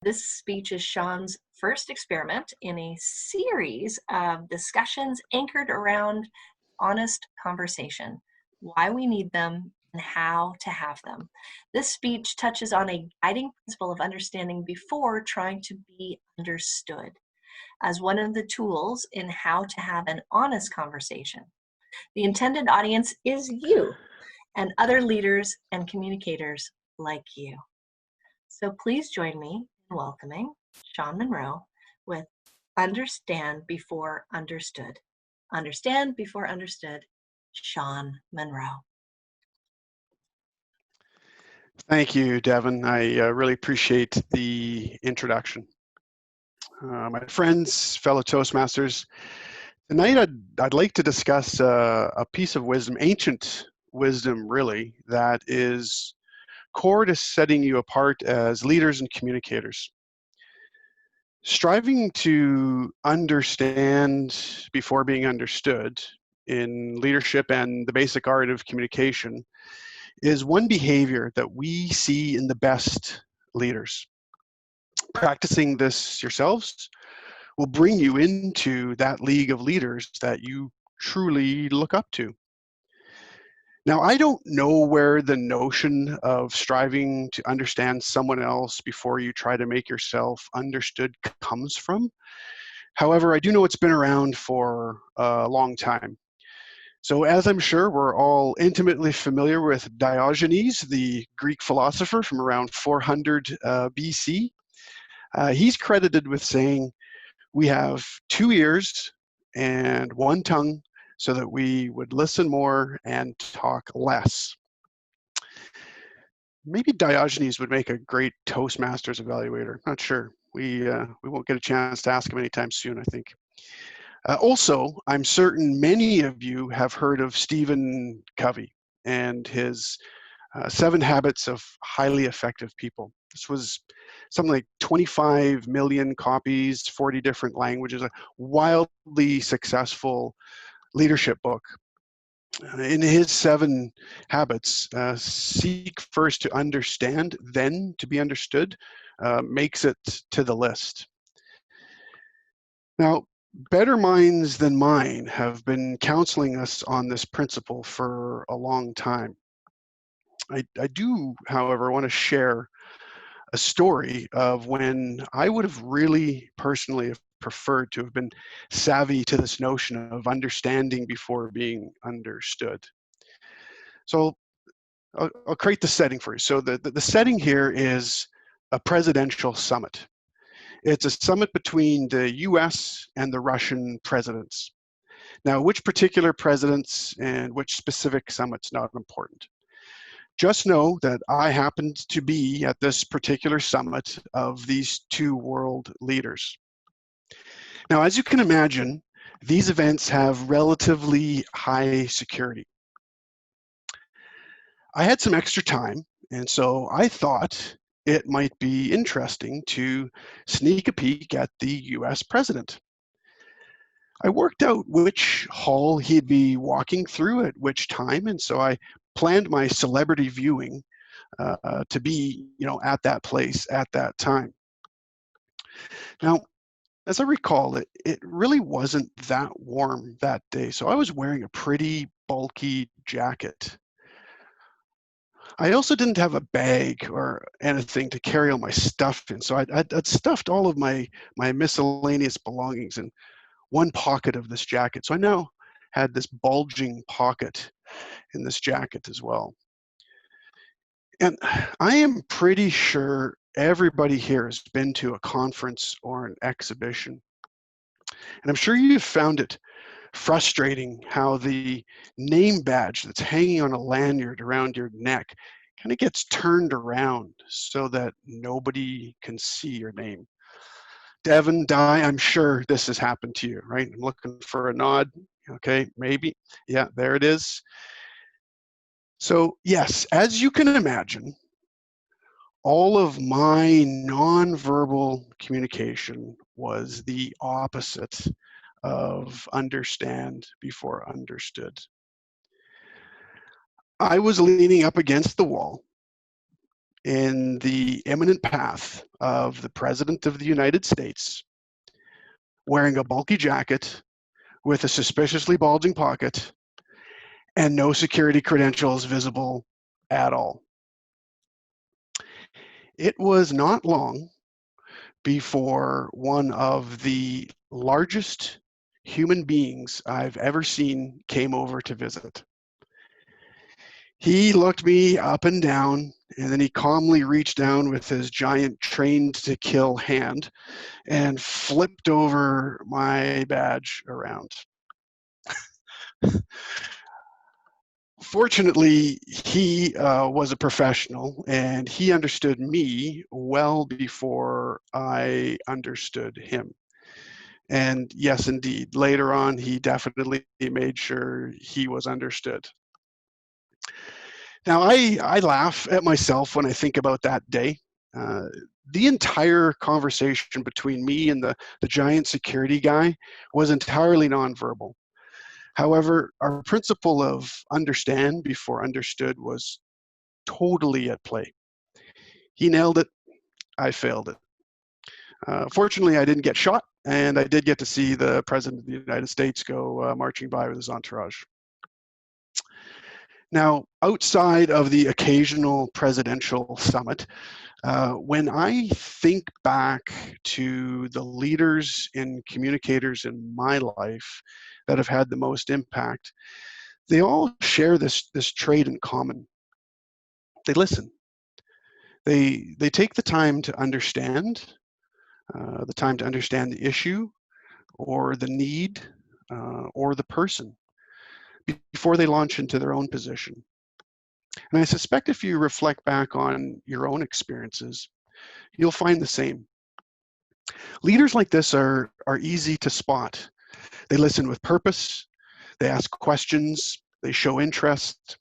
This speech is Sean's first experiment in a series of discussions anchored around honest conversation, why we need them, and how to have them. This speech touches on a guiding principle of understanding before trying to be understood as one of the tools in how to have an honest conversation. The intended audience is you and other leaders and communicators like you. So please join me in welcoming Sean Munro with Understand Before Understood. Understand Before Understood, Sean Munro. Thank you, Devin. I really appreciate the introduction. My friends, fellow Toastmasters, tonight I'd like to discuss a piece of wisdom, ancient wisdom really, that is core to setting you apart as leaders and communicators. Striving to understand before being understood in leadership and the basic art of communication is one behavior that we see in the best leaders. Practicing this yourselves will bring you into that league of leaders that you truly look up to. Now, I don't know where the notion of striving to understand someone else before you try to make yourself understood comes from. However, I do know it's been around for a long time. So as I'm sure we're all intimately familiar with Diogenes, the Greek philosopher from around 400 BC, he's credited with saying, we have 2 ears and 1 tongue so that we would listen more and talk less. Maybe Diogenes would make a great Toastmasters evaluator. Not sure. We won't get a chance to ask him anytime soon, I think. Also, I'm certain many of you have heard of Stephen Covey and his 7 Habits of Highly Effective People. This was something like 25 million copies, 40 different languages, a wildly successful leadership book. In his 7 habits, seek first to understand, then to be understood, makes it to the list. Now, better minds than mine have been counseling us on this principle for a long time. I do, however, want to share a story of when I would have really personally have preferred to have been savvy to this notion of understanding before being understood. So I'll create the setting for you. So the setting here is a presidential summit. It's a summit between the US and the Russian presidents. Now, which particular presidents and which specific summit's not important. Just know that I happened to be at this particular summit of these 2 world leaders. Now, as you can imagine, these events have relatively high security. I had some extra time, and so I thought it might be interesting to sneak a peek at the US president. I worked out which hall he'd be walking through at which time, and so I planned my celebrity viewing to be, at that place at that time. Now, as I recall, it really wasn't that warm that day, so I was wearing a pretty bulky jacket. I also didn't have a bag or anything to carry all my stuff in, so I'd stuffed all of my miscellaneous belongings in one pocket of this jacket. So I now had this bulging pocket in this jacket as well. And I am pretty sure everybody here has been to a conference or an exhibition. And I'm sure you've found it frustrating how the name badge that's hanging on a lanyard around your neck kind of gets turned around so that nobody can see your name. Devin, Di, I'm sure this has happened to you, right? I'm looking for a nod. Okay, maybe. Yeah, there it is. So yes, as you can imagine, all of my nonverbal communication was the opposite of understand before understood. I was leaning up against the wall, in the imminent path of the President of the United States, wearing a bulky jacket with a suspiciously bulging pocket and no security credentials visible at all. It was not long before one of the largest human beings I've ever seen came over to visit. He looked me up and down, and then he calmly reached down with his giant trained to kill hand and flipped over my badge around. Fortunately, he was a professional and he understood me well before I understood him. And yes, indeed, later on, he definitely made sure he was understood. Now, I laugh at myself when I think about that day. Uh, the entire conversation between me and the giant security guy was entirely nonverbal. However, our principle of understand before understood was totally at play. He nailed it, I failed it. Fortunately, I didn't get shot, and I did get to see the President of the United States go marching by with his entourage. Now, outside of the occasional presidential summit, when I think back to the leaders and communicators in my life that have had the most impact, they all share this trait in common. They listen. They take the time to understand the issue or the need or the person before they launch into their own position. And I suspect if you reflect back on your own experiences, you'll find the same. Leaders like this are easy to spot. They listen with purpose, they ask questions, they show interest,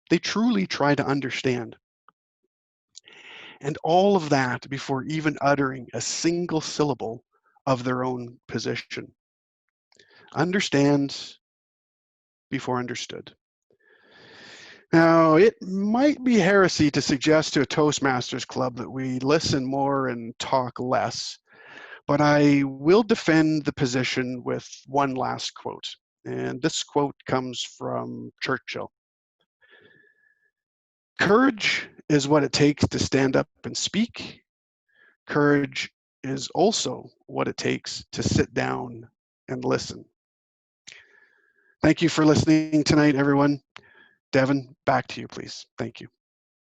they truly try to understand. And all of that before even uttering a single syllable of their own position. Understand before understood. Now, it might be heresy to suggest to a Toastmasters club that we listen more and talk less, but I will defend the position with one last quote. And this quote comes from Churchill. Courage is what it takes to stand up and speak. Courage is also what it takes to sit down and listen. Thank you for listening tonight, everyone. Devin, back to you, please. Thank you.